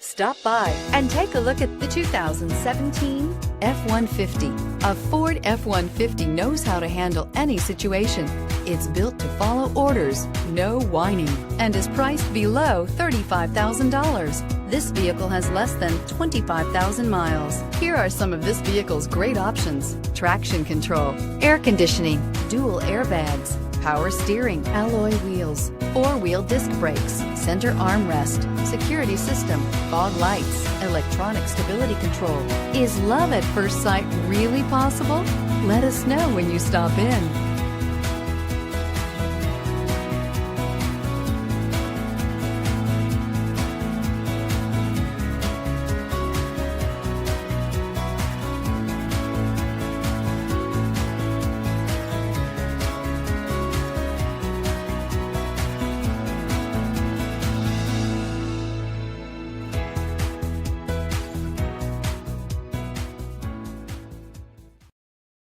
Stop by and take a look at the 2017 F-150. A Ford F-150 knows how to handle any situation. It's built to follow orders, no whining, and is priced below $35,000. This vehicle has less than 25,000 miles. Here are some of this vehicle's great options: traction control, air conditioning, dual airbags, power steering, alloy wheels, four-wheel disc brakes, center armrest, security system, fog lights, electronic stability control. Is love at first sight really possible? Let us know when you stop in.